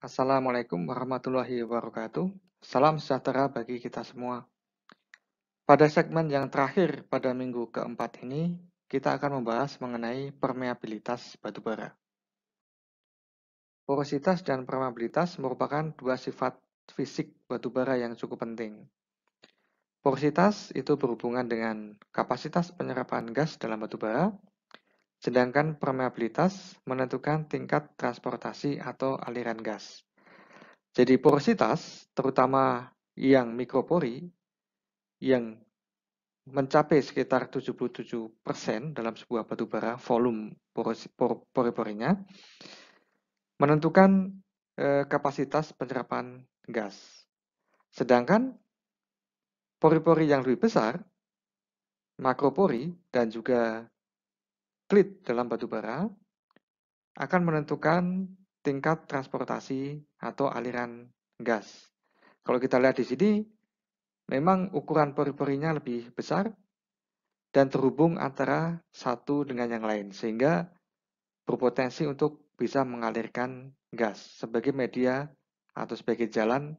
Assalamualaikum warahmatullahi wabarakatuh. Salam sejahtera bagi kita semua. Pada segmen yang terakhir pada minggu keempat ini, kita akan membahas mengenai permeabilitas batubara. Porositas dan permeabilitas merupakan dua sifat fisik batubara yang cukup penting. Porositas itu berhubungan dengan kapasitas penyerapan gas dalam batubara, sedangkan permeabilitas menentukan tingkat transportasi atau aliran gas. Jadi porositas, terutama yang mikropori, yang mencapai sekitar 77% dalam sebuah batubara, volume pori-porinya, menentukan kapasitas penyerapan gas. Sedangkan pori-pori yang lebih besar, makropori dan juga klit dalam batubara, akan menentukan tingkat transportasi atau aliran gas. Kalau kita lihat di sini, memang ukuran pori-porinya lebih besar dan terhubung antara satu dengan yang lain, sehingga berpotensi untuk bisa mengalirkan gas sebagai media atau sebagai jalan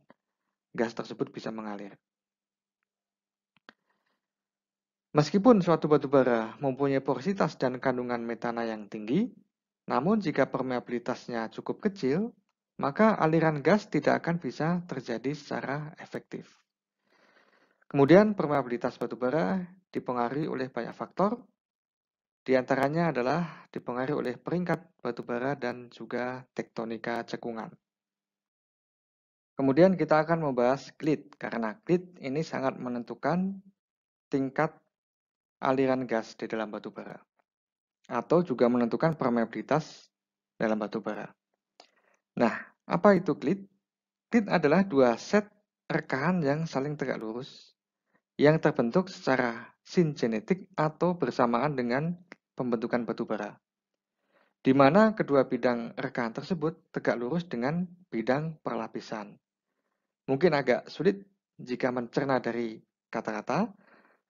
gas tersebut bisa mengalir. Meskipun suatu batubara mempunyai porositas dan kandungan metana yang tinggi, namun jika permeabilitasnya cukup kecil, maka aliran gas tidak akan bisa terjadi secara efektif. Kemudian permeabilitas batubara dipengaruhi oleh banyak faktor, di antaranya adalah dipengaruhi oleh peringkat batubara dan juga tektonika cekungan. Kemudian kita akan membahas klit, karena klit ini sangat menentukan tingkat aliran gas di dalam batubara, atau juga menentukan permeabilitas dalam batubara. Nah, apa itu klit? Klit adalah dua set rekahan yang saling tegak lurus, yang terbentuk secara singenetik atau bersamaan dengan pembentukan batubara, di mana kedua bidang rekahan tersebut tegak lurus dengan bidang perlapisan. Mungkin agak sulit jika mencerna dari kata-kata,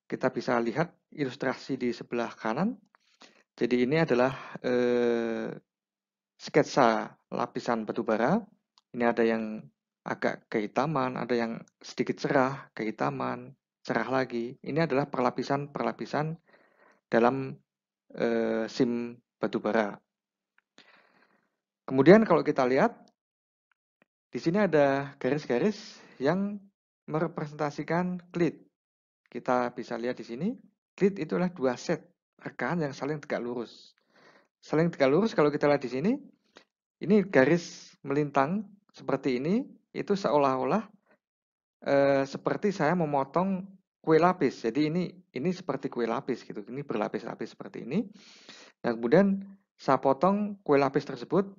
kita bisa lihat ilustrasi di sebelah kanan. Jadi ini adalah sketsa lapisan batubara. Ini ada yang agak kehitaman, ada yang sedikit cerah, kehitaman, cerah lagi. Ini adalah perlapisan-perlapisan dalam sim batubara. Kemudian kalau kita lihat, di sini ada garis-garis yang merepresentasikan klit. Kita bisa lihat di sini, klit itu adalah dua set rekahan yang saling tegak lurus. Saling tegak lurus kalau kita lihat di sini, ini garis melintang seperti ini, itu seolah-olah seperti saya memotong kue lapis. Jadi ini seperti kue lapis gitu. Ini berlapis-lapis seperti ini. Nah, kemudian saya potong kue lapis tersebut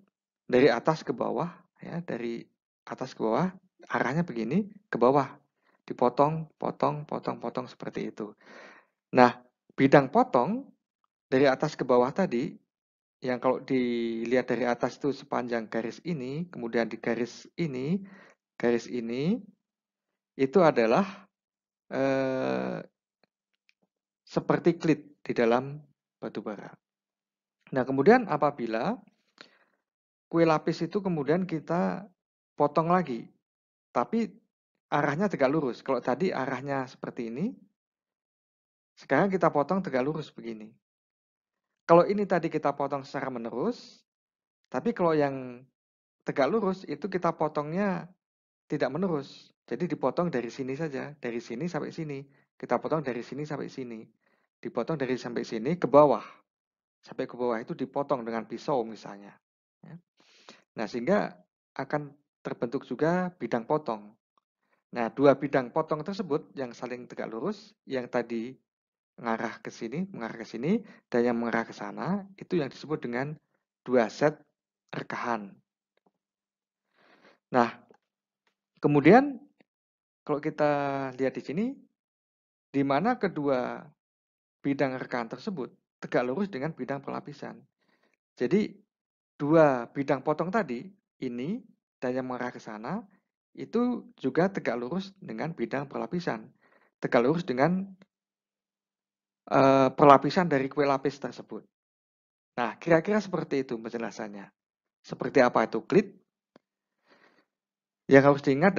dari atas ke bawah, ya, dari atas ke bawah, arahnya begini, ke bawah. Dipotong, potong, potong, potong seperti itu. Nah, bidang potong dari atas ke bawah tadi, yang kalau dilihat dari atas itu sepanjang garis ini, kemudian di garis ini, itu adalah seperti klit di dalam batubara. Nah, kemudian apabila kue lapis itu kemudian kita potong lagi, tapi arahnya tegak lurus. Kalau tadi arahnya seperti ini, sekarang kita potong tegak lurus begini. Kalau ini tadi kita potong secara menerus, tapi kalau yang tegak lurus itu kita potongnya tidak menerus. Jadi dipotong dari sini saja, dari sini sampai sini. Kita potong dari sini sampai sini. Dipotong dari sampai sini ke bawah. Sampai ke bawah itu dipotong dengan pisau misalnya. Ya. Nah, sehingga akan terbentuk juga bidang potong. Nah, dua bidang potong tersebut yang saling tegak lurus, yang tadi mengarah ke sini, dan yang mengarah ke sana, itu yang disebut dengan dua set rekahan. Nah, kemudian kalau kita lihat di sini, di mana kedua bidang rekahan tersebut tegak lurus dengan bidang pelapisan. Jadi, dua bidang potong tadi, ini dan yang mengarah ke sana, itu juga tegak lurus dengan bidang perlapisan. Tegak lurus dengan perlapisan dari kue lapis tersebut. Nah, kira-kira seperti itu penjelasannya. Seperti apa itu klit? Yang harus diingat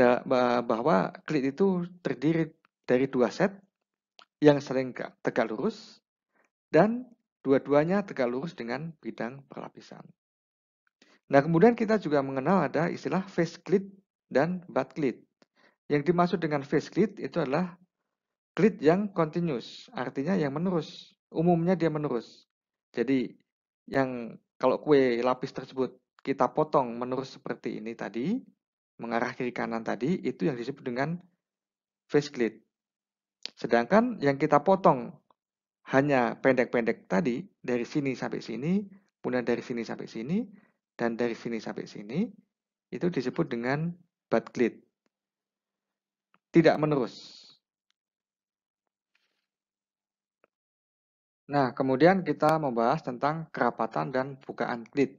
bahwa klit itu terdiri dari 2 set yang saling tegak lurus dan dua-duanya tegak lurus dengan bidang perlapisan. Nah, kemudian kita juga mengenal ada istilah face clit dan butt clit. Yang dimaksud dengan face clit itu adalah clit yang continuous, artinya yang menerus. Umumnya dia menerus. Jadi, yang kalau kue lapis tersebut kita potong menerus seperti ini tadi, mengarah kiri kanan tadi, itu yang disebut dengan face clit. Sedangkan yang kita potong hanya pendek-pendek tadi, dari sini sampai sini, kemudian dari sini sampai sini, dan dari sini sampai sini, itu disebut dengan butt clit. Tidak menerus. Nah, kemudian kita membahas tentang kerapatan dan bukaan klit.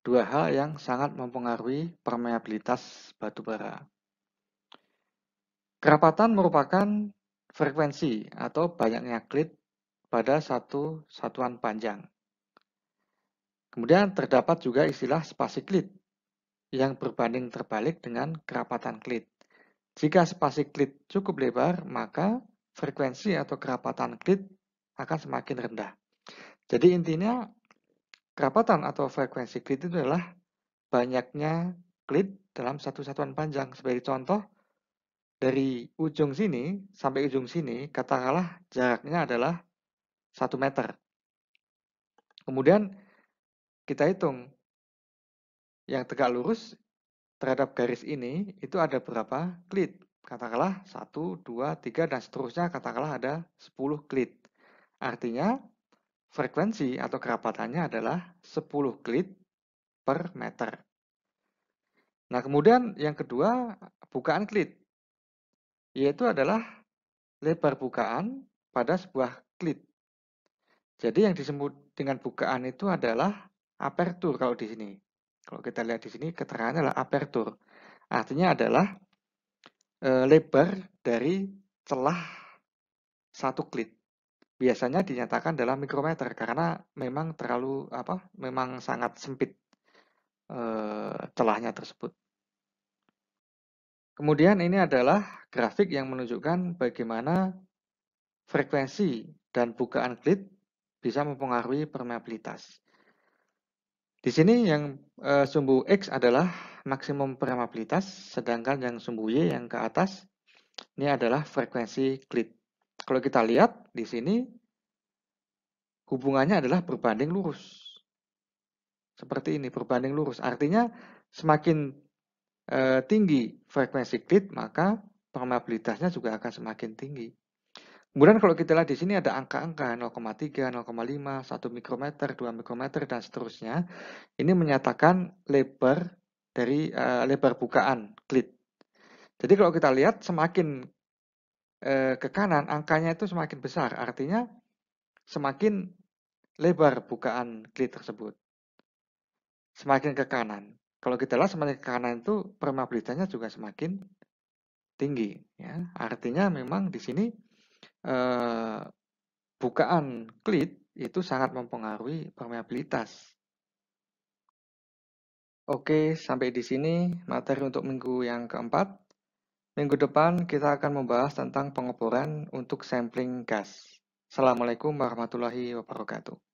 Dua hal yang sangat mempengaruhi permeabilitas batu bara. Kerapatan merupakan frekuensi atau banyaknya klit pada satu satuan panjang. Kemudian terdapat juga istilah spasi klit yang berbanding terbalik dengan kerapatan klit. Jika spasi klit cukup lebar, maka frekuensi atau kerapatan klit akan semakin rendah. Jadi intinya kerapatan atau frekuensi klit itu adalah banyaknya klit dalam satu satuan panjang. Sebagai contoh, dari ujung sini sampai ujung sini, katakanlah jaraknya adalah 1 meter. Kemudian kita hitung yang tegak lurus terhadap garis ini itu ada berapa klit. Katakanlah 1, 2, 3, dan seterusnya katakanlah ada 10 klit. Artinya frekuensi atau kerapatannya adalah 10 klit per meter. Nah, kemudian yang kedua, bukaan klit, yaitu adalah lebar bukaan pada sebuah klit. Jadi yang disebut dengan bukaan itu adalah apertur kalau di sini. Kalau kita lihat di sini keterangannya adalah apertur. Artinya adalah lebar dari celah satu klit. Biasanya dinyatakan dalam mikrometer karena memang memang sangat sempit celahnya tersebut. Kemudian ini adalah grafik yang menunjukkan bagaimana frekuensi dan bukaan klit bisa mempengaruhi permeabilitas. Di sini yang sumbu X adalah maksimum permeabilitas, sedangkan yang sumbu Y yang ke atas ini adalah frekuensi klit. Kalau kita lihat di sini hubungannya adalah berbanding lurus. Seperti ini, berbanding lurus. Artinya semakin tinggi frekuensi klit, maka permeabilitasnya juga akan semakin tinggi. Kemudian kalau kita lihat di sini ada angka-angka 0,3, 0,5, 1 mikrometer, 2 mikrometer, dan seterusnya. Ini menyatakan lebar dari lebar bukaan klit. Jadi kalau kita lihat semakin ke kanan angkanya itu semakin besar, artinya semakin lebar bukaan klit tersebut. Semakin ke kanan. Kalau kita lihat semakin ke kanan itu permeabilitasnya juga semakin tinggi. Ya. Artinya memang di sini bukaan klit itu sangat mempengaruhi permeabilitas. Oke, sampai di sini materi untuk minggu yang keempat. Minggu depan kita akan membahas tentang pengeboran untuk sampling gas. Assalamualaikum warahmatullahi wabarakatuh.